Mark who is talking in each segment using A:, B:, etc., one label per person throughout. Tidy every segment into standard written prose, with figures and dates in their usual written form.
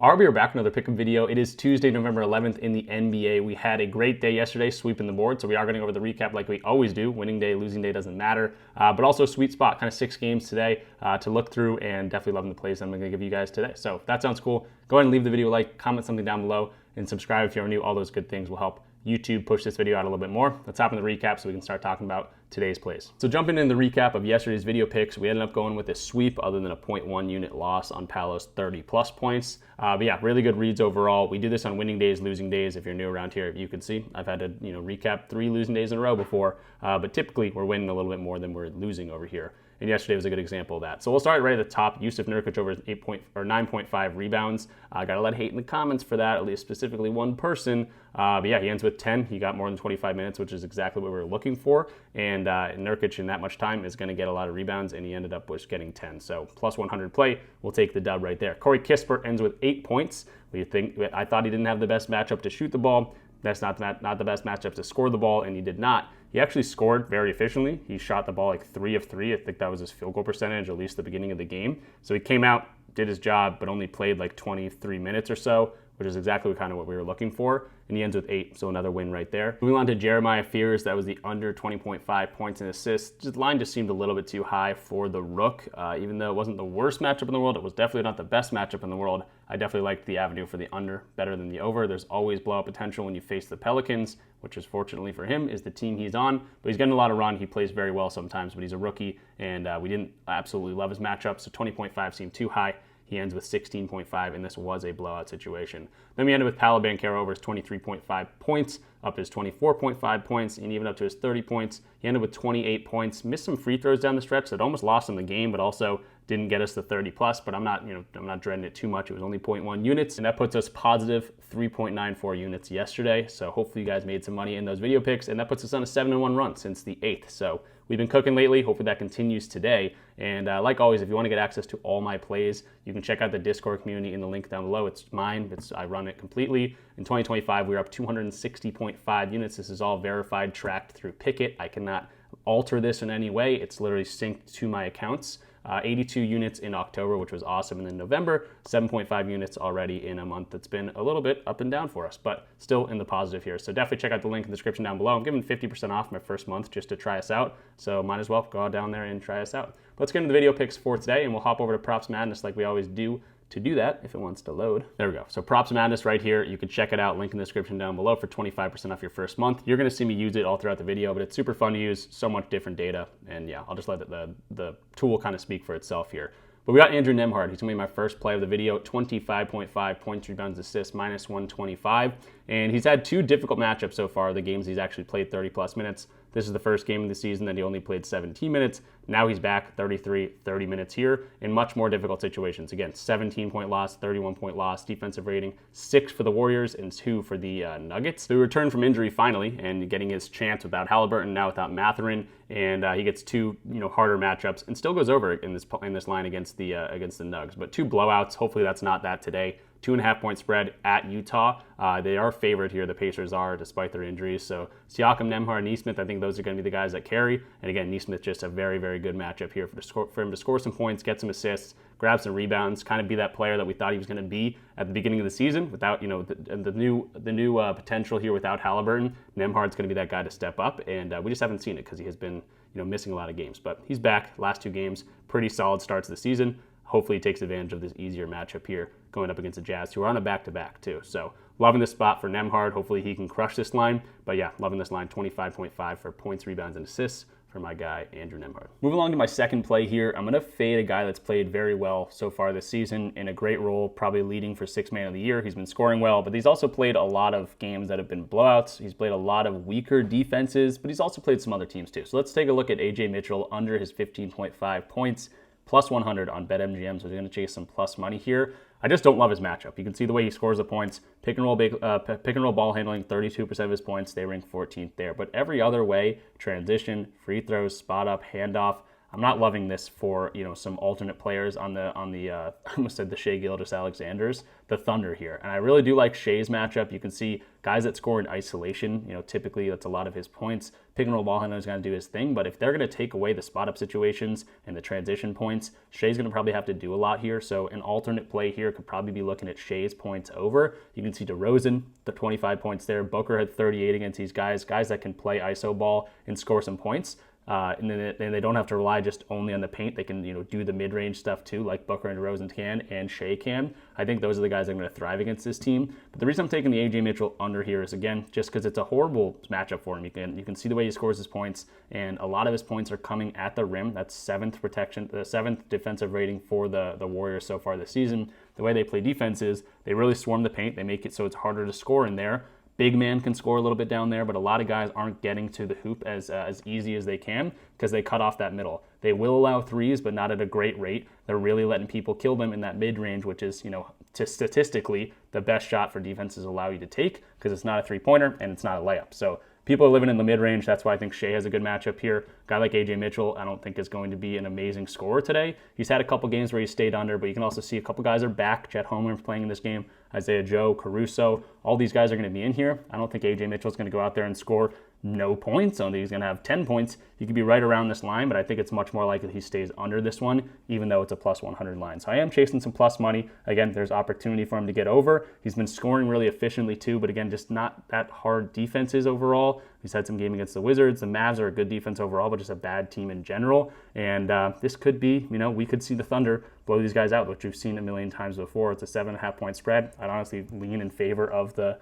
A: We are back with another pick'em video. It is Tuesday, November 11th in the NBA. We had a great day yesterday, sweeping the board, so we are going to go over the recap like we always do. Winning day, losing day doesn't matter, but also a sweet spot, kind of 6 games today to look through, and definitely loving the plays I'm going to give you guys today. So if that sounds cool, go ahead and leave the video a like, comment something down below, and subscribe if you're new. All those good things will help YouTube push this video out a little bit more. Let's hop in the recap so we can start talking about today's plays. So jumping in the recap of yesterday's video picks, we ended up going with a sweep other than a 0.1 unit loss on Palos 30 plus points. But yeah, really good reads overall. We do this on winning days, losing days. If you're new around here, you can see I've had to recap 3 losing days in a row before, but typically we're winning a little bit more than we're losing over here. And yesterday was a good example of that. So we'll start right at the top. Yusuf Nurkic over 9.5 rebounds. I got a lot of hate in the comments for that, at least specifically one person. But yeah, he ends with 10. He got more than 25 minutes, which is exactly what we were looking for. And Nurkic in that much time is going to get a lot of rebounds, and he ended up with getting 10. So plus 100 play, we'll take the dub right there. Corey Kispert ends with 8 points. I thought he didn't have the best matchup to shoot the ball. That's not the best matchup to score the ball, and he did not. He actually scored very efficiently. He shot the ball like 3 of 3. I think that was his field goal percentage, at least the beginning of the game. So he came out, did his job, but only played like 23 minutes or so, which is exactly kind of what we were looking for. And he ends with 8, so another win right there. Moving on to Jeremiah Fears, that was the under 20.5 points and assists. The line just seemed a little bit too high for the Rook. Even though it wasn't the worst matchup in the world, it was definitely not the best matchup in the world. I definitely liked the avenue for the under better than the over. There's always blowout potential when you face the Pelicans, which is fortunately for him is the team he's on. But he's getting a lot of run. He plays very well sometimes, but he's a rookie, and we didn't absolutely love his matchup, so 20.5 seemed too high. He ends with 16.5, and this was a blowout situation. Then we ended with Paolo Banchero over his 23.5 points, up to his 24.5 points, and even up to his 30 points. He ended with 28 points, missed some free throws down the stretch that almost lost him the game, but also didn't get us the 30 plus, but I'm not dreading it too much. It was only 0.1 units, and that puts us positive 3.94 units yesterday. So hopefully you guys made some money in those video picks, and that puts us on a 7-1 run since the 8th. So we've been cooking lately. Hopefully that continues today. And like always, if you want to get access to all my plays, you can check out the Discord community in the link down below. It's mine. I run it completely. In 2025, we were up 260.5 units. This is all verified, tracked through Pickett. I cannot alter this in any way. It's literally synced to my accounts. 82 units in October, which was awesome. And then November, 7.5 units already in a month that's been a little bit up and down for us, but still in the positive here. So definitely check out the link in the description down below. I'm giving 50% off my first month just to try us out. So might as well go down there and try us out. Let's get into the video picks for today, and we'll hop over to Props Madness like we always do. To do that, if it wants to load. There we go. So Props Madness right here. You can check it out. Link in the description down below for 25% off your first month. You're going to see me use it all throughout the video, but it's super fun to use. So much different data. And yeah, I'll just let the tool kind of speak for itself here. But we got Andrew Nembhard. He's going to be my first play of the video. 25.5 points, rebounds, assists, minus 125. And he's had 2 difficult matchups so far, the games he's actually played 30 plus minutes. This is the first game of the season that he only played 17 minutes. Now he's back 30 minutes here in much more difficult situations. Again, 17-point loss, 31-point loss, defensive rating, 6 for the Warriors and 2 for the Nuggets. So he returned from injury finally and getting his chance without Halliburton, now without Mathurin, and he gets 2 harder matchups and still goes over in this line against the Nugs. But 2 blowouts. Hopefully that's not that today. 2.5-point spread at Utah. They are favored here, the Pacers are, despite their injuries. So Siakam, Nembhard, Nesmith, I think those are going to be the guys that carry. And again, Nesmith just a very, very good matchup here for him to score some points, get some assists, grab some rebounds, kind of be that player that we thought he was going to be at the beginning of the season without, the new potential here without Halliburton. Nembhard's going to be that guy to step up, and we just haven't seen it because he has been, missing a lot of games. But he's back, last 2 games, pretty solid starts of the season. Hopefully he takes advantage of this easier matchup here going up against the Jazz, who are on a back-to-back too. So loving this spot for Nembhard. Hopefully he can crush this line. But yeah, loving this line, 25.5 for points, rebounds, and assists for my guy, Andrew Nembhard. Moving along to my second play here, I'm going to fade a guy that's played very well so far this season in a great role, probably leading for 6th man of the year. He's been scoring well, but he's also played a lot of games that have been blowouts. He's played a lot of weaker defenses, but he's also played some other teams too. So let's take a look at AJ Mitchell under his 15.5 points. Plus 100 on BetMGM, so he's going to chase some plus money here. I just don't love his matchup. You can see the way he scores the points. Pick and roll ball handling, 32% of his points. They rank 14th there. But every other way, transition, free throws, spot up, handoff, I'm not loving this for, some alternate players on the I almost said the Shai Gilgeous-Alexanders, the Thunder here. And I really do like Shai's matchup. You can see guys that score in isolation, typically that's a lot of his points. Pick and roll ball handler is going to do his thing, but if they're going to take away the spot up situations and the transition points, Shai's going to probably have to do a lot here. So an alternate play here could probably be looking at Shai's points over. You can see DeRozan, the 25 points there. Booker had 38 against these guys that can play ISO ball and score some points. And then they don't have to rely just only on the paint. They can, do the mid-range stuff too, like Booker and DeRozan can and Shai can. I think those are the guys that are going to thrive against this team. But the reason I'm taking the AJ Mitchell under here is, again, just because it's a horrible matchup for him. You can see the way he scores his points, and a lot of his points are coming at the rim. That's the seventh defensive rating for the Warriors so far this season. The way they play defense is they really swarm the paint. They make it so it's harder to score in there. Big man can score a little bit down there, but a lot of guys aren't getting to the hoop as easy as they can because they cut off that middle. They will allow threes, but not at a great rate. They're really letting people kill them in that mid-range, which is, statistically the best shot for defenses allow you to take because it's not a three-pointer and it's not a layup. So people are living in the mid-range. That's why I think Shai has a good matchup here. A guy like AJ Mitchell, I don't think is going to be an amazing scorer today. He's had a couple games where he stayed under, but you can also see a couple guys are back. Chet Homeruns playing in this game. Isaiah Joe, Caruso, all these guys are going to be in here. I don't think AJ Mitchell is going to go out there and score no points. I don't think he's going to have 10 points. He could be right around this line, but I think it's much more likely he stays under this one, even though it's a plus 100 line. So I am chasing some plus money. Again, there's opportunity for him to get over. He's been scoring really efficiently too, but again, just not that hard defenses overall. He's had some game against the Wizards. The Mavs are a good defense overall, but just a bad team in general. And this could be, we could see the Thunder blow these guys out, which we've seen a million times before. It's a 7.5 point spread. I'd honestly lean in favor of the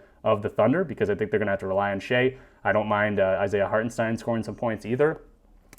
A: Thunder because I think they're going to have to rely on Shai. I don't mind Isaiah Hartenstein scoring some points either.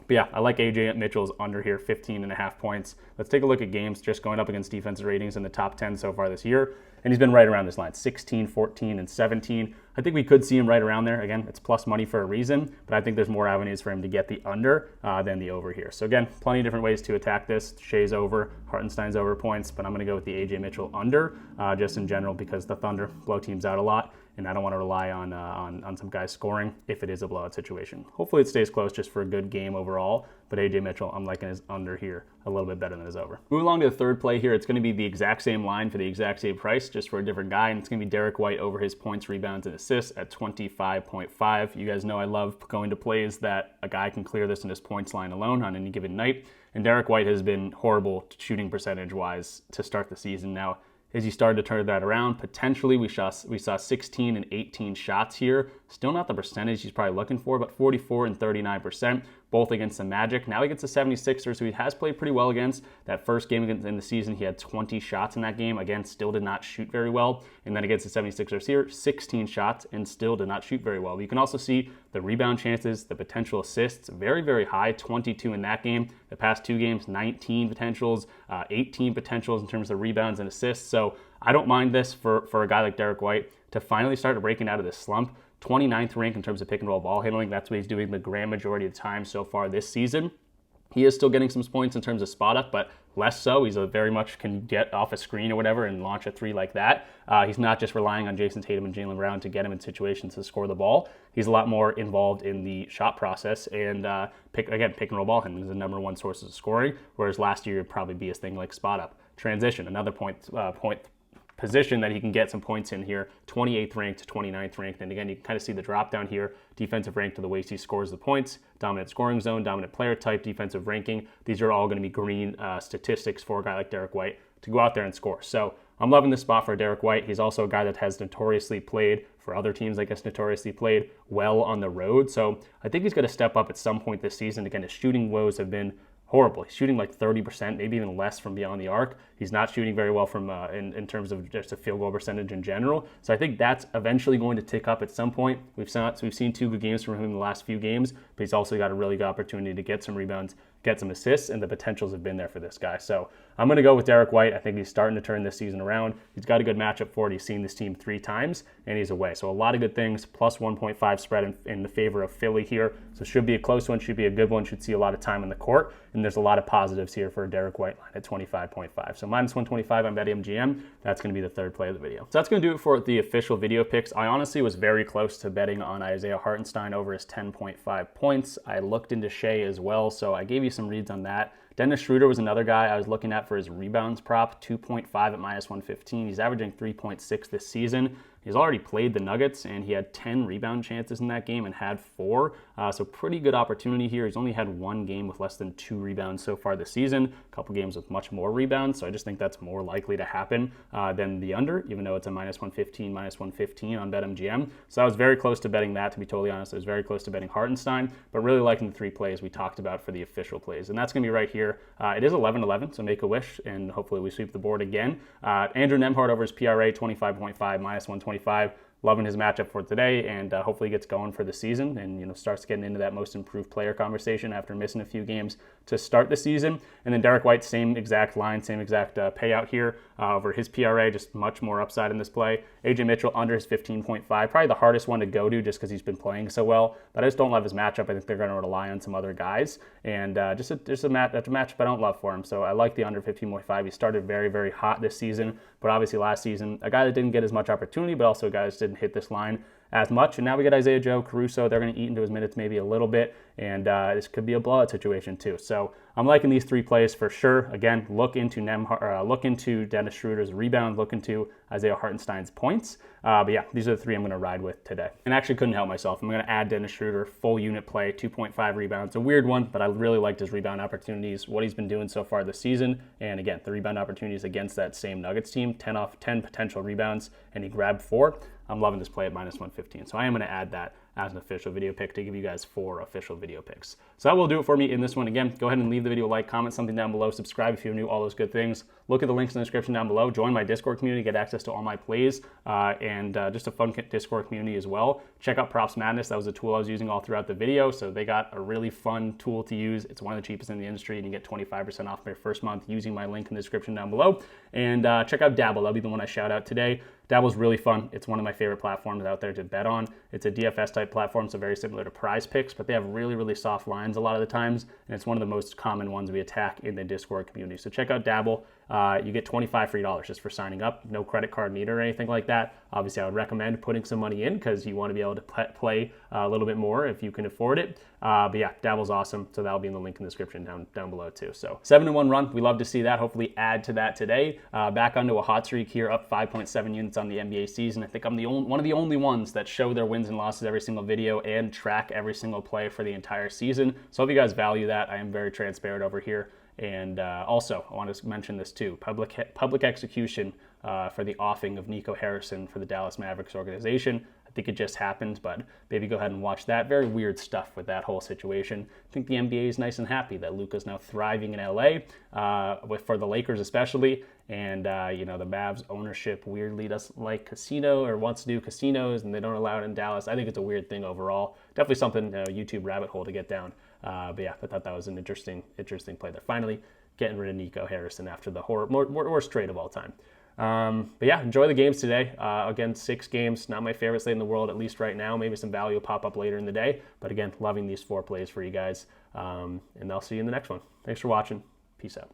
A: But yeah, I like AJ Mitchell's under here, 15.5 points. Let's take a look at games just going up against defensive ratings in the top 10 so far this year. And he's been right around this line, 16, 14, and 17. I think we could see him right around there. Again, it's plus money for a reason, but I think there's more avenues for him to get the under than the over here. So again, plenty of different ways to attack this. Shai's over, Hartenstein's over points, but I'm going to go with the AJ Mitchell under just in general because the Thunder blow teams out a lot, and I don't want to rely on some guys scoring if it is a blowout situation. Hopefully it stays close just for a good game overall, but AJ Mitchell, I'm liking his under here a little bit better than his over. Moving along to the third play here, it's going to be the exact same line for the exact same price, just for a different guy, and it's going to be Derek White over his points, rebounds, and assists at 25.5. You guys know I love going to plays that a guy can clear this in his points line alone on any given night, and Derek White has been horrible shooting percentage-wise to start the season. Now, as he started to turn that around, potentially we saw 16 and 18 shots here. Still not the percentage he's probably looking for, but 44 and 39%, both against the Magic. Now he gets the 76ers, who he has played pretty well against. That first game in the season, he had 20 shots in that game. Again, still did not shoot very well. And then against the 76ers here, 16 shots and still did not shoot very well. But you can also see the rebound chances, the potential assists, very, very high, 22 in that game. The past two games, 19 potentials, 18 potentials in terms of rebounds and assists. So I don't mind this for a guy like Derek White to finally start breaking out of this slump. 29th rank in terms of pick and roll ball handling. That's what he's doing the grand majority of the time so far this season. He is still getting some points in terms of spot up, but less so. He's very much can get off a screen or whatever and launch a three like that. He's not just relying on Jason Tatum and Jaylen Brown to get him in situations to score the ball. He's a lot more involved in the shot process and pick and roll ball handling is the number one source of scoring, whereas last year it'd probably be a thing like spot up. Transition, another point position that he can get some points in here, 28th ranked to 29th ranked. And again, you can kind of see the drop down here, defensive rank to the ways he scores the points, dominant scoring zone, dominant player type, defensive ranking. These are all going to be green statistics for a guy like Derek White to go out there and score. So I'm loving this spot for Derek White. He's also a guy that has notoriously played for other teams, I guess notoriously played well on the road. So I think he's going to step up at some point this season. Again, his shooting woes have been horrible. He's shooting like 30%, maybe even less from beyond the arc. He's not shooting very well from in terms of just a field goal percentage in general. So I think that's eventually going to tick up at some point. We've seen two good games from him in the last few games, but he's also got a really good opportunity to get some rebounds, get some assists, and the potentials have been there for this guy. So I'm going to go with Derek White. I think he's starting to turn this season around. He's got a good matchup for it. He's seen this team 3 times, and he's away. So a lot of good things, plus 1.5 spread in the favor of Philly here. So should be a close one, should be a good one, should see a lot of time in the court, and there's a lot of positives here for Derek White line at 25.5. So minus 125 on BetMGM. That's going to be the third play of the video. So that's going to do it for the official video picks. I honestly was very close to betting on Isaiah Hartenstein over his 10.5 points. I looked into Shai as well, so I gave you some reads on that. Dennis Schroeder was another guy I was looking at for his rebounds prop, 2.5 at minus 115. He's averaging 3.6 this season. He's already played the Nuggets, and he had 10 rebound chances in that game and had 4. So pretty good opportunity here. He's only had one game with less than 2 rebounds so far this season, a couple games with much more rebounds. So I just think that's more likely to happen than the under, even though it's a minus 115 on BetMGM. So I was very close to betting that, to be totally honest. I was very close to betting Hartenstein, but really liking the 3 plays we talked about for the official plays. And that's going to be right here. It is 11-11, so make a wish, and hopefully we sweep the board again. Andrew Nembhard over his PRA, 25.5, minus 125. Loving his matchup for today, and hopefully gets going for the season and starts getting into that most improved player conversation after missing a few games to start the season. And then Derek White, same exact line, same exact payout here over his PRA, just much more upside in this play. AJ Mitchell under his 15.5, probably the hardest one to go to just because he's been playing so well. But I just don't love his matchup. I think they're going to rely on some other guys, and that's a matchup I don't love for him. So I like the under 15.5. He started very, very hot this season, but obviously last season a guy that didn't get as much opportunity, but also guys didn't hit this line as much. And now we get Isaiah Joe, Caruso. They're going to eat into his minutes maybe a little bit, and this could be a blowout situation too. So I'm liking these 3 plays for sure. Again, look into Dennis Schroeder's rebound, look into Isaiah Hartenstein's points. But yeah, these are the 3 I'm going to ride with today. And I actually couldn't help myself. I'm going to add Dennis Schroeder, full unit play, 2.5 rebounds. A weird one, but I really liked his rebound opportunities, what he's been doing so far this season. And again, the rebound opportunities against that same Nuggets team, 10 off 10 potential rebounds, and he grabbed 4. I'm loving this play at minus 115. So I am going to add that as an official video pick to give you guys 4 official video picks. So that will do it for me in this one. Again, go ahead and leave the video a like, comment something down below, subscribe if you're new, all those good things. Look at the links in the description down below. Join my Discord community, get access to all my plays, and just a fun Discord community as well. Check out Props Madness. That was a tool I was using all throughout the video. So they got a really fun tool to use. It's one of the cheapest in the industry, and you get 25% off your first month using my link in the description down below. And check out Dabble. That'll be the one I shout out today. Dabble's really fun. It's one of my favorite platforms out there to bet on. It's a DFS type platform, so very similar to PrizePicks, but they have really, really soft lines a lot of the times, and it's one of the most common ones we attack in the Discord community. So check out Dabble. You get $25 free just for signing up. No credit card needed or anything like that. Obviously, I would recommend putting some money in because you want to be able to play a little bit more if you can afford it. But yeah, Dabble's awesome. So that'll be in the link in the description down below too. So 7-1 run. We love to see that. Hopefully add to that today. Back onto a hot streak here, up 5.7 units on the NBA season. I think I'm one of the only ones that show their wins and losses every single video and track every single play for the entire season. So if you guys value that, I am very transparent over here. And also, I want to mention this too, public execution for the offing of Nico Harrison for the Dallas Mavericks organization. I think it just happened, but maybe go ahead and watch that. Very weird stuff with that whole situation. I think the NBA is nice and happy that Luka's now thriving in LA, for the Lakers especially. And, the Mavs ownership weirdly doesn't like casino or wants to do casinos, and they don't allow it in Dallas. I think it's a weird thing overall. Definitely something, YouTube rabbit hole to get down. But yeah, I thought that was an interesting play there. Finally, getting rid of Nico Harrison after the worst trade of all time. But yeah, enjoy the games today. Again, 6 games, not my favorite slate in the world, at least right now. Maybe some value will pop up later in the day. But again, loving these 4 plays for you guys. And I'll see you in the next one. Thanks for watching. Peace out.